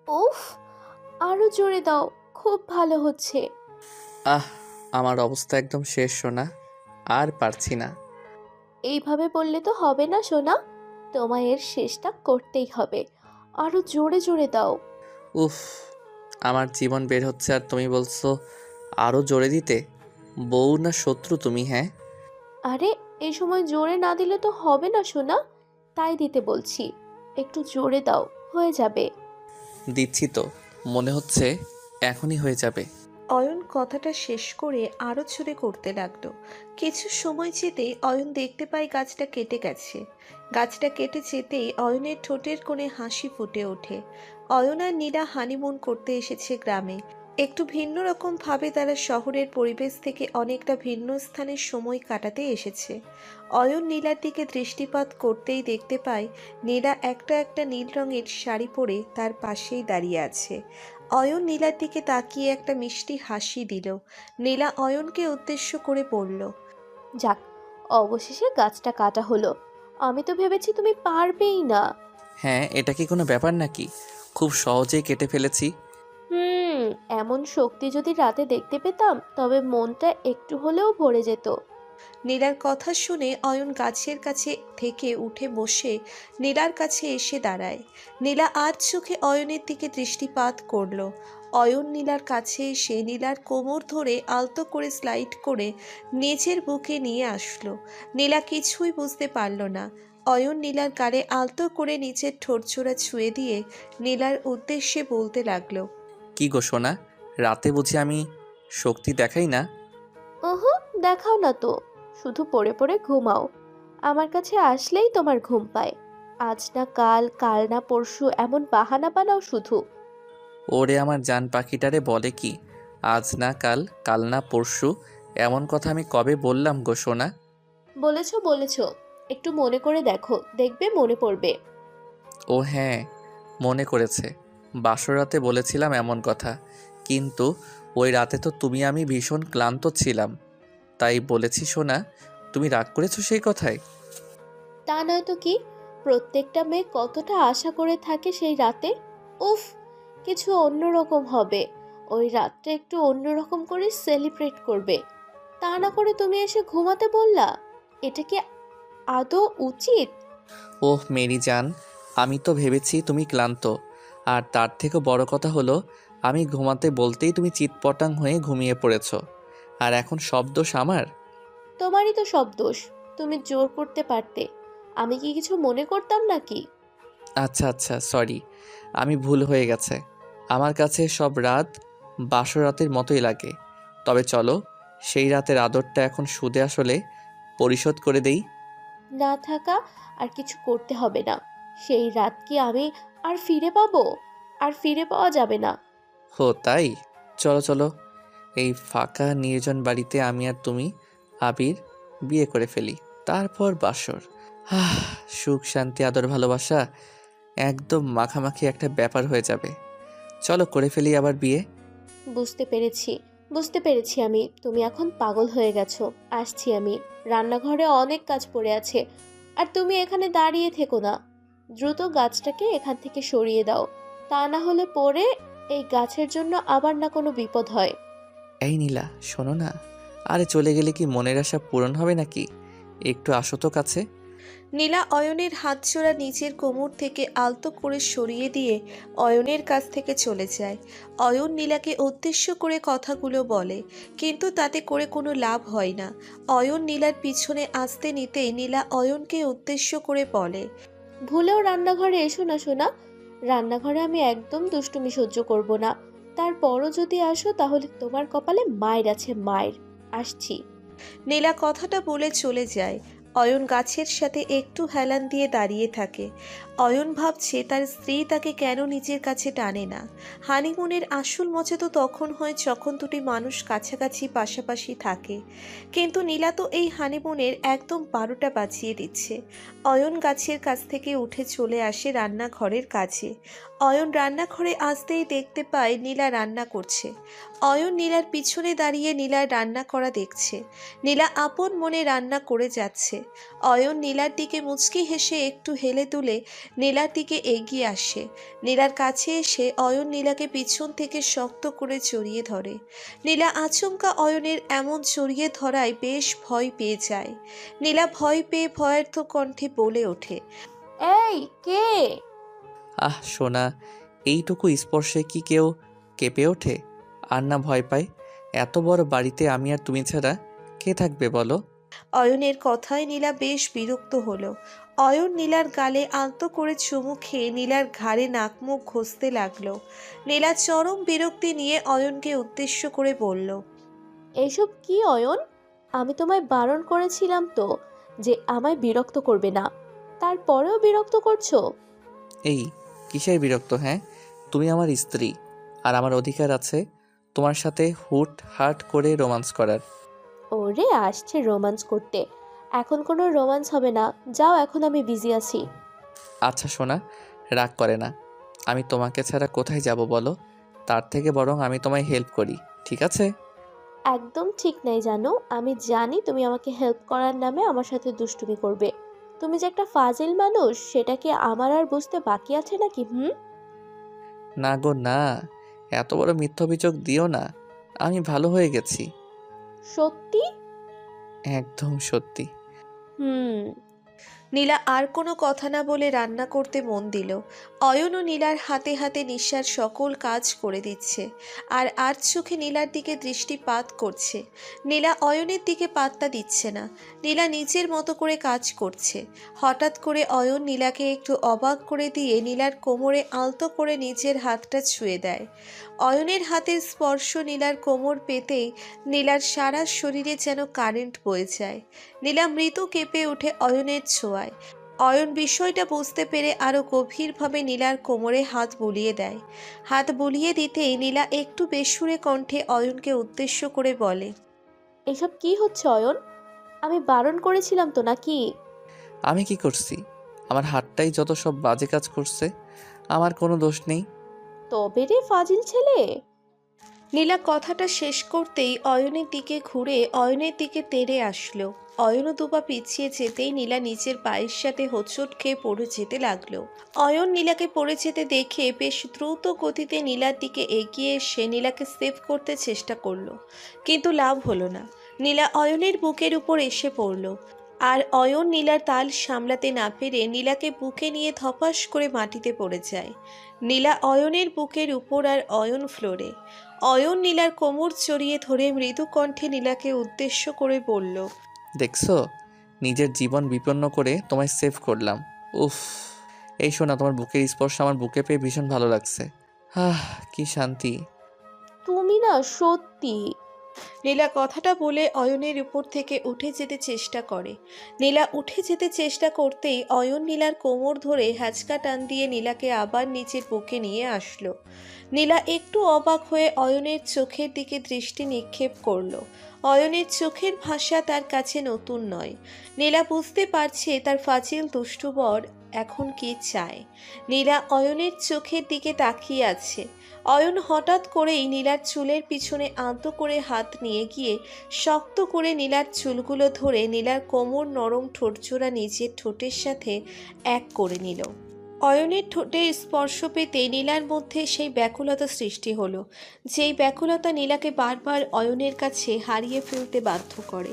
উফ, আরো জোরে দাও। খুব ভালো হচ্ছে। আহ, আমার অবস্থা একদম শেষ সোনা, আর পারছি না। এইভাবে বললে তো হবে না সোনা, তোমায় এর শেষটা করতেই হবে। আরো জোরে জোরে দাও। উফ, আমার জীবন বের হচ্ছে আর তুমি বলছো আরো জোরে দিতে। বউ না শত্রু তুমি? হ্যাঁ। আরে, এই সময় জোরে না দিলে তো হবে না সোনা, তাই দিতে বলছি। একটু জোরে দাও, হয়ে যাবে। দিচ্ছি তো, মনে হচ্ছে এখনই হয়ে যাবে। অয়ন কথাটা শেষ করে আরো ছুড়ে করতে লাগলো। কিছু সময় যেতেই অয়ন দেখতে পায় গাছটা কেটে গেছে। গাছটা কেটে যেতেই অয়নের ঠোঁটের কোণে হাসি ফুটে ওঠে। অয়ন আর নীলা হানিমুন করতে এসেছে গ্রামে। একটু ভিন্ন রকম ভাবে তারা শহরের পরিবেশ থেকে অনেকটা ভিন্ন স্থানে সময় কাটাতে এসেছে। অয়ন নীলার দিকে দৃষ্টিপাত করতেই দেখতে পায় নীলা একটা একটা নীল রঙের শাড়ি পরে তার পাশেই দাঁড়িয়ে আছে। অয়ন নীলার দিকে তাকিয়ে একটা মিষ্টি হাসি দিল। নীলা অয়নকে উদ্দেশ্য করে বলল, যাক, অবশেষে গাছটা কাটা হলো। আমি তো ভেবেছি তুমি পারবেই না। হ্যাঁ, এটা কি কোনো ব্যাপার নাকি? খুব সহজেই কেটে ফেলেছি। হুম, এমন শক্তি যদি রাতে দেখতে পেতাম তবে মনটা একটু হলেও ভরে যেত। নীলার কথা শুনে অয়ন গাছের কাছে থেকে উঠে বসে নীলার কাছে এসে দাঁড়ায়। নীলা আজ চোখে অয়নের দিকে দৃষ্টিপাত করলো। অয়ন নীলার কাছে এসে নীলার কোমর ধরে আলতো করে স্লাইড করে নিজের বুকে নিয়ে আসলো। নীলা কিছুই বুঝতে পারল না। অয়ন নীলার গালে আলতো করে নিচের ঠোঁটজোড়া ছুঁয়ে দিয়ে নীলার উদ্দেশ্যে বলতে লাগলো, কি গো সোনা, রাতে বুঝি আমি শক্তি দেখাই না? ওহো, দেখাও না তো, শুধু পড়ে পড়ে ঘুমাও। আমার কাছে আসলেই তোমার ঘুম পায়। আজ না কাল, কাল না পরশু, এমন বাহানা বানাও শুধু। ওরে আমার জান পাখিটারে বলে কি, আজ না কাল, কাল না পরশু? এমন কথা আমি কবে বললাম গো সোনা? বলেছো বলেছো, একটু মনে করে দেখো, দেখবে মনে পড়বে। ও হ্যাঁ, মনে করেছে। বাসর রাতে বলেছিলাম এমন কথা, কিন্তু ওই রাতে তো তুমি আমি ভীষণ ক্লান্ত ছিলাম, তাই বলেছি সোনা। তুমি রাগ করেছো সেই কথায়? তা নয় তো কি, প্রত্যেকটা মেয়ে কতটা আশা করে থাকে সেই রাতে। উফ, কিছু অন্যরকম হবে। ওই রাতটা একটু অন্যরকম করে সেলিব্রেট করবে। তা না করে তুমি এসে ঘুমাতে বললা। এটা কি আদৌ উচিত? ওহ মেরি জান, আমি তো ভেবেছি তুমি ক্লান্ত। আর তার থেকে বড় কথা হলো, আমি ঘুমাতে বলতেই তুমি চিৎপটাং হয়ে ঘুমিয়ে পড়েছো। আর এখন সব দোষ আমার? তোমারই তো সব দোষ। তুমি জোর করতে পারতে। আমি কি কিছু মনে করতাম নাকি? আচ্ছা আচ্ছা, সরি, আমি ভুল হয়ে গেছে। আমার কাছে সব রাত বাসর রাতের মতোই লাগে। তবে চলো, সেই রাতের আদরটা এখন সুদে আসলে পরিশোধ করে দেই। না থাকা আর কিছু করতে হবে না। সেই রাত কি আমি আর ফিরে পাবো? আর ফিরে পাওয়া যাবে না। হো তাই? চলো চলো, এই ফাঁকা নির্জন বাড়িতে আমি আর তুমি, আবির, বিয়ে করে ফেলি। তারপর বাসর। আহ, সুখ শান্তি আদর ভালোবাসা একদম মাখামাখি একটা ব্যাপার হয়ে যাবে। চলো করে ফেলি আবার বিয়ে। বুঝতে পেরেছি, বুঝতে পেরেছি আমি। তুমি এখন পাগল হয়ে গেছো। আসছি আমি। রান্নাঘরে অনেক কাজ পড়ে আছে। আর তুমি এখানে দাঁড়িয়ে থেকো না। দ্রুত গাছটাকে এখান থেকে সরিয়ে দাও। তা না হলে পরে এই গাছের জন্য আবার না কোনো বিপদ হয়। এই নীলা, শোনো না। আরে চলে গেলে কি মনের আশা পূরণ হবে নাকি? একটু আসো তো কাছে। নীলা অয়নের হাতজোড়া নিজের কোমর থেকে আলতো করে সরিয়ে দিয়ে অয়নের কাছ থেকে চলে যায়। অয়ন নীলাকে উদ্দেশ্য করে কথাগুলো বলে, কিন্তু তাতে করে কোনো লাভ হয় না। অয়ন নীলার পিছনে আসতে নিতেই নীলা অয়নকে উদ্দেশ্য করে বলে, ভুলেও রান্নাঘরে এসো না সোনা। রান্নাঘরে আমি একদম দুষ্টুমি সহ্য করব না। তারপরও যদি আসো তাহলে তোমার কপালে মায়ের আছে, মায়ের। আসছি। নীলা কথাটা বলে চলে যায়। অয়ন গাছের সাথে একটু হেলান দিয়ে দাঁড়িয়ে থাকে। অয়ন ভাবছে তার স্ত্রী তাকে কেন নিজের কাছে টানে না। হানিমুনের আসল মজা তো তখন হয় যখন দুটি মানুষ কাছাকাছি পাশাপাশি থাকে। কিন্তু নীলা তো এই হানিমুনের একদম 12টা বাজিয়ে দিচ্ছে। অয়ন গাছের কাছ থেকে উঠে চলে আসে রান্নাঘরের কাছে। অয়ন রান্নাঘরে আসতেই দেখতে পায় নীলা রান্না করছে। অয়ন নীলার পিছনে দাঁড়িয়ে নীলার রান্না করা দেখছে। নীলা আপন মনে রান্না করে যাচ্ছে। অয়ন নীলার দিকে মুচকি হেসে একটু হেলে তুলে নীলার দিকে এগিয়ে আসে। নীলার কাছে এসে অয়ন নীলাকে পিছন থেকে শক্ত করে জড়িয়ে ধরে। নীলা আচমকা অয়নের এমন জড়িয়ে ধরায় বেশ ভয় পেয়ে যায়। নীলা ভয় পেয়ে ভয়ার্থ কণ্ঠে বলে ওঠে, এই কে? আহ সোনা, এইটুকু স্পর্শে কি কেউ কেঁপে ওঠে আর না ভয় পায়? এত বড় বাড়িতে আমি আর তুমি ছাড়া কে থাকবে বলো? অয়নের কথায় নীলা বেশ বিরক্ত হলো। অয়ন নীলার গালে আলতো করে চুমু খেয়ে নীলার ঘাড়ে নাকমুখ ঘষতে লাগলো। নীলা চরম বিরক্তি নিয়ে অয়নকে উদ্দেশ্য করে বলল, এইসব কি অয়ন? আমি তোমায় বারণ করেছিলাম তো যে আমায় বিরক্ত করবে না, তারপরেও বিরক্ত করছো। এই কিসের বিরক্ত? হ্যাঁ, তুমি আমার স্ত্রী আর আমার অধিকার আছে তোমার সাথে হুট হাট করে রোমান্স করার। ওরে আসছে রোমান্স করতে। এখন কোনো রোমান্স হবে না, যাও, এখন আমি বিজি আছি। আচ্ছা সোনা, রাগ করে না। আমি তোমাকে ছাড়া কোথায় যাব বলো? তার থেকে বরং আমি তোমায় হেল্প করি, ঠিক আছে? একদম ঠিক নাই জানো, আমি জানি তুমি আমাকে হেল্প করার নামে আমার সাথে দুষ্টুমি করবে। তুমি যে একটা ফাজিল মানুষ সেটা কি আমার আর বুঝতে বাকি আছে নাকি? না গো না, এত বড় মিথ্যা অভিযোগ দিও না। আমি ভালো হয়ে গেছি। সত্যি? একদম সত্যি। হুম। নীলা আর কোনো কথা না বলে রান্না করতে মন দিল। অয়ন ও নীলার হাতে হাতে নিশার সকল কাজ করে দিচ্ছে, আর আর চোখে নীলার দিকে দৃষ্টিপাত করছে। নীলা অয়নের দিকে পাত্তা দিচ্ছে না। নীলা নিজের মতো করে কাজ করছে। হঠাৎ করে অয়ন নীলাকে একটু অবাক করে দিয়ে নীলার কোমরে আলতো করে নিজের হাতটা ছুঁয়ে দেয়। অয়নের হাতের স্পর্শ নীলার কোমর পেতেই নীলার সারা শরীরে যেন কারেন্ট বয়ে যায়। নীলা মৃদু কেঁপে ওঠে অয়নের ছোঁয়ায়। অয়ন বিষয়টা বুঝতে পেরে আরো গভীরভাবে নীলার কোমরে হাত বুলিয়ে দেয়। হাত বুলিয়ে দিতেই নীলা একটু বেসুরে কণ্ঠে অয়নকে উদ্দেশ্য করে বলে, এসব কি হচ্ছে অয়ন? আমি বারণ করেছিলাম তো নাকি? আমি কি করছি? আমার হাতটাই যত সব বাজে কাজ করছে। আমার কোনো দোষ নেই। তবে রে ফাজিল ছেলে। নীলা কথাটা শেষ করতেই অয়নের দিকে ঘুরে অয়নের দিকে তেড়ে আসলো। অয়নও দুপা পিছিয়ে যেতেই নীলা নিচের পায়ের সাথে হোঁচট খেয়ে পড়ে যেতে লাগলো। অয়ন নীলাকে পড়ে যেতে দেখে বেশ দ্রুত গতিতে নীলার দিকে এগিয়ে এসে নীলাকে সেভ করতে চেষ্টা করলো, কিন্তু লাভ হলো না। নীলা অয়নের বুকের উপর এসে পড়লো, আর অয়ন নীলার তাল সামলাতে না পেরে নীলাকে বুকে নিয়ে ধপাস করে মাটিতে পড়ে যায়। নীলা অয়নের বুকের উপর আর অয়ন ফ্লোরে। অয়ন নীলার কোমর জড়িয়ে ধরে মৃদু কণ্ঠে নীলাকে উদ্দেশ্য করে বলল, দেখছো, নিজের জীবন বিপন্ন করে তোমায় সেভ করলাম। উফ, এই শোনা, তোমার বুকের স্পর্শ আমার বুকে পেয়ে ভীষণ ভালো লাগছে। আহ, কি শান্তি। তুমি না সত্যি। নীলা কথাটা বলে অয়নের উপর থেকে উঠে যেতে চেষ্টা করে। নীলা উঠে যেতে চেষ্টা করতেই অয়ন নীলার কোমর ধরে হ্যাচকা টান দিয়ে নীলাকে আবার নিচের বুকে নিয়ে আসলো। নীলা একটু অবাক হয়ে অয়নের চোখের দিকে দৃষ্টি নিক্ষেপ করলো। অয়নের চোখের ভাষা তার কাছে নতুন নয়। নীলা বুঝতে পারছে তার ফাজিল দুষ্টু বর এখন কি চায়। নীলা অয়নের চোখের দিকে তাকিয়ে আছে। অয়ন হঠাৎ করেই নীলার চুলের পিছনে আলতো করে হাত নিয়ে গিয়ে শক্ত করে নীলার চুলগুলো ধরে নীলার কোমর নরম ঠোঁটজোড়া নিজের ঠোঁটের সাথে এক করে নিল। অয়নের ঠোঁটের স্পর্শ পেতে নীলার মধ্যে সেই ব্যাকুলতা সৃষ্টি হলো, যেই ব্যাকুলতা নীলাকে বারবার অয়নের কাছে হারিয়ে ফেলতে বাধ্য করে।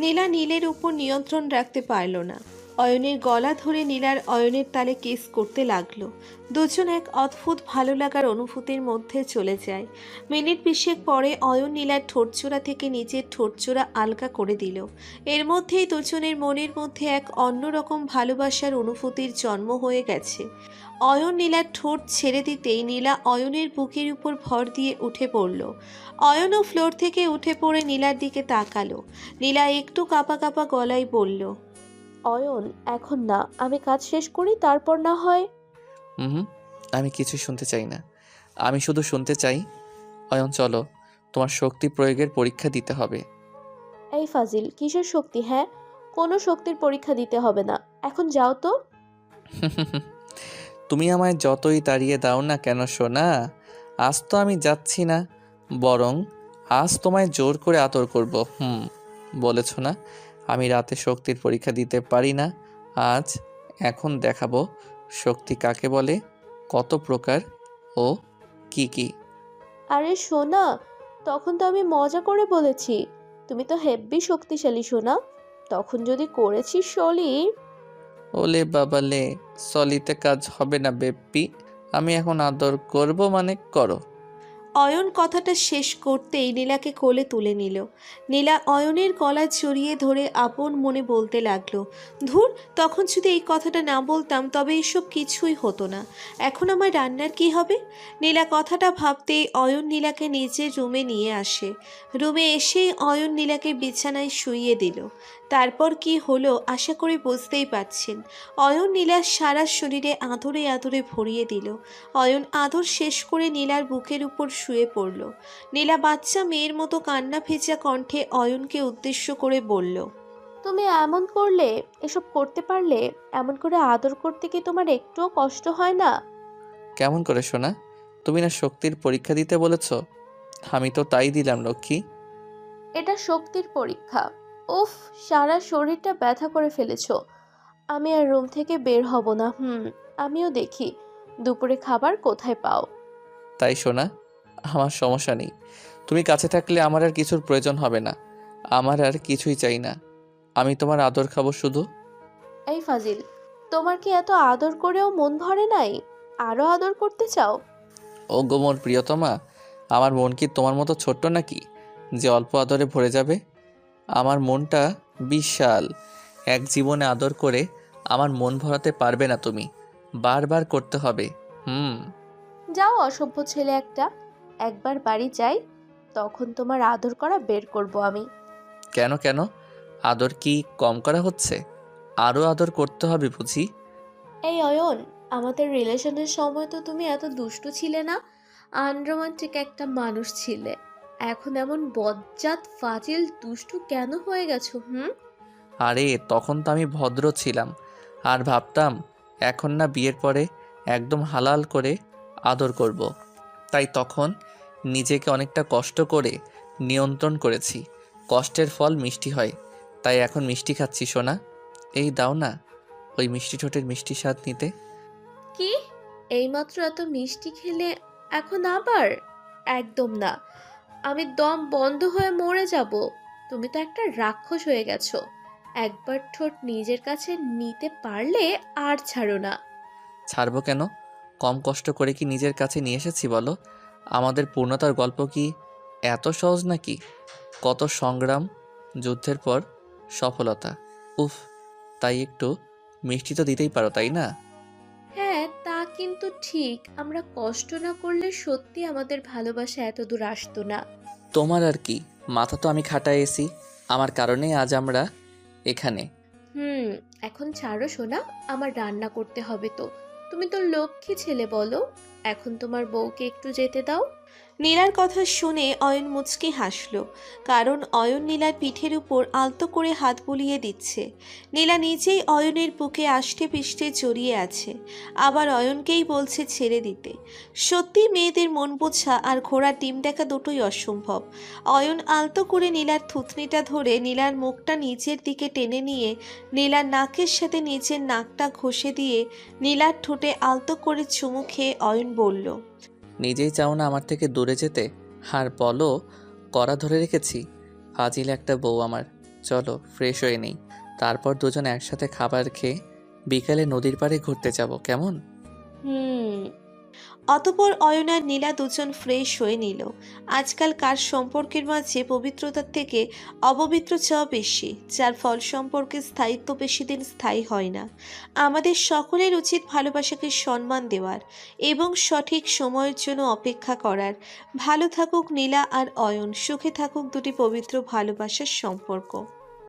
নীলা নীলের উপর নিয়ন্ত্রণ রাখতে পারল না। অয়নের গলা ধরে নীলার অয়নের তালে কিস করতে লাগলো। দুজন এক অদ্ভুত ভালো লাগার অনুভূতির মধ্যে চলে যায়। মিনিট বিশেক পরে অয়ন নীলার ঠোঁটজোড়া থেকে নিজের ঠোঁটজোড়া আলগা করে দিল। এর মধ্যেই দুজনের মনের মধ্যে এক অন্যরকম ভালোবাসার অনুভূতির জন্ম হয়ে গেছে। অয়ন নীলার ঠোঁট ছেড়ে দিতেই নীলা অয়নের বুকের উপর ভর দিয়ে উঠে পড়ল। অয়নও ফ্লোর থেকে উঠে পড়ে নীলার দিকে তাকালো। নীলা একটু কাঁপা কাঁপা গলায় বলল, অয়ন এখন না, আমি কাজ শেষ করি, তারপর না হয়। হুম, আমি কিছু শুনতে চাই না। আমি শুধু শুনতে চাই, অয়ন চলো, তোমার শক্তি প্রয়োগের পরীক্ষা দিতে হবে। এই ফাজিল, কিসের শক্তি? হ্যাঁ, কোনো শক্তির পরীক্ষা দিতে হবে না, এখন যাও তো। তুমি আমায় যতই তাড়িয়ে দাও না কেন সোনা, আজ তো আমি যাচ্ছি না, বরং আজ তোমায় জোর করে আদর করব। বলেছ না আমি রাতে শক্তির পরীক্ষা দিতে পারি না, আজ এখন দেখাবো শক্তি কাকে বলে, কত প্রকার ও কি কি। আরে সোনা, তখন তো আমি মজা করে বলেছি। তুমি তো হেব্বি শক্তিশালী সোনা। তখন যদি করেছি সলি। ওলে বাবালে, সলিতে কাজ হবে না বেপি, আমি এখন আদর করব মানে করো। অয়ন কথাটা শেষ করতেই নীলাকে কোলে তুলে নিল। নীলা অয়নের গলা জড়িয়ে ধরে আপন মনে বলতে লাগলো, ধুর, তখন যদি এই কথাটা না বলতাম তবে এসব কিছুই হতো না। এখন আমার রান্নার কি হবে? নীলা কথাটা ভাবতেই অয়ন নীলাকে নিজের রুমে নিয়ে আসে। রুমে এসেই অয়ন নীলাকে বিছানায় শুইয়ে দিল। তারপর কি হলো আশা করি বুঝতেই পারছেন। অয়ন নীলার সারা শরীরে আদরে আদরে ভরিয়ে দিল। অয়ন আদর শেষ করে নীলার বুকের উপর শুয়ে পড়ল। নীলা বাচ্চা মেয়ের মতো কান্না ভেজা কণ্ঠে অয়নকে উদ্দেশ্য করে বলল, তুমি এমন করলে, এসব করতে পারলে, এমন করে আদর করতে কি তোমার একটুও কষ্ট হয় না? কেমন করে সোনা, তুমি না শক্তির পরীক্ষা দিতে বলেছ, আমি তো তাই দিলাম লক্ষ্মী। এটা শক্তির পরীক্ষা। উফ, সারা শরীরটা ব্যথা করে ফেলেছো। আমি আর রুম থেকে বের হব না। আমিও দেখি দুপুরে খাবার কোথায় পাও। তাই সোনা, আমার সমস্যা নেই, তুমি কাছে থাকলে আমার আর কিছুর প্রয়োজন হবে না, আমার আর কিছুই চাই না, আমি তোমার আদর খাবো শুধু। এই ফাজিল, তোমার কি এত আদর করেও মন ভরে নাই? আরো আদর করতে চাও? ও গো মোর প্রিয়তমা, আমার মন কি তোমার মতো ছোট্ট নাকি যে অল্প আদরে ভরে যাবে? আমার মনটা বিশাল, এক জীবনে আদর করে আমার মন ভরাতে পারবে না তুমি, বারবার করতে হবে। যাও অসভ্য ছেলে একটা। একবার বাড়ি যাই, তখন তোমার আদর করা বের করব আমি। কেন কেন, আদর কি কম করা হচ্ছে? আরও আদর করতে হবে বুঝি? এই অয়ন, আমাদের রিলেশনের সময় তো তুমি এত দুষ্টু ছিলে না। আনরোমান্টিক একটা মানুষ ছিলে। এখন এমন বজ্জাত ফাজিল দুষ্টু কেন হয়ে গেছো? আরে তখন তো আমি ভদ্র ছিলাম, আর ভাবতাম এখন না বিয়ের পরে একদম হালাল করে আদর করব। তাই তখন নিজেকে অনেকটা কষ্ট করে নিয়ন্ত্রণ করেছি। কষ্টের ফল মিষ্টি হয়, তাই এখন মিষ্টি খাচ্ছি সোনা। এই দাও না ওই মিষ্টি ঠোঁটের মিষ্টি স্বাদ নিতে। কি? এইমাত্র এত মিষ্টি খেলে এখন আবার? একদম না। আমি দম বন্ধ হয়ে মরে যাব। তুমি তো একটা রাক্ষস হয়ে গেছো। একবার ঠোঁট নিজের কাছে নিতে পারলে আর ছাড়ো না। ছাড়বো কেন? কম কষ্ট করে কি নিজের কাছে নিয়ে এসেছি বলো? আমাদের পূর্ণতার গল্প কি এত সহজ নাকি? কত সংগ্রাম, যুদ্ধের পর সফলতা। উফ, তাই একটু মিষ্টি তো দিতেই পারো তাই না? হ্যাঁ, তা কিন্তু ঠিক। আমরা কষ্ট না করলে সত্যি আমাদের ভালোবাসা এত দূর আসতো না। তোমার আর কি, মাথা তো আমি খাটায় এসি, আমার কারণেই আজ আমরা এখানে। হুম এখন ছাড়ো সোনা, আমার রান্না করতে হবে তো। তুমি তো লক্ষ্মী ছেলে বলো। এখন তোমার বউকে একটু যেতে দাও। নীলার কথা শুনে অয়ন মুচকি হাসল, কারণ অয়ন নীলার পিঠের উপর আলতো করে হাত বুলিয়ে দিচ্ছে। নীলা নিজেই অয়নের বুকে আষ্টে পিষ্টে জড়িয়ে আছে, আবার অয়নকেই বলছে ছেড়ে দিতে। সত্যি মেয়েদের মন বোঝা আর ঘোড়ার ডিম দেখা দুটোই অসম্ভব। অয়ন আলতো করে নীলার থুতনিটা ধরে নীলার মুখটা নিচের দিকে টেনে নিয়ে নীলার নাকের সাথে নিচের নাকটা ঘষে দিয়ে নীলার ঠোঁটে আলতো করে চুমু খেয়ে অয়ন বলল, নিজেই চাও না আমার থেকে দূরে যেতে, আর বলো কড়া ধরে রেখেছি। ফাজিল একটা বউ আমার। চলো ফ্রেশ হয়ে নেই, তারপর দুজন একসাথে খাবার খেয়ে বিকালে নদীর পাড়ে ঘুরতে যাব, কেমন? হুম অতপর অয়ন আর নীলা দুজন ফ্রেশ হয়ে নিল। আজকাল কার সম্পর্কের মাঝে পবিত্রতার থেকে অপবিত্র চাওয়া বেশি, যার ফল সম্পর্কে স্থায়িত্ব বেশি দিন স্থায়ী হয় না। আমাদের সকলের উচিত ভালোবাসাকে সম্মান দেওয়ার এবং সঠিক সময়ের জন্য অপেক্ষা করার। ভালো থাকুক নীলা আর অয়ন, সুখে থাকুক দুটি পবিত্র ভালোবাসার সম্পর্ক।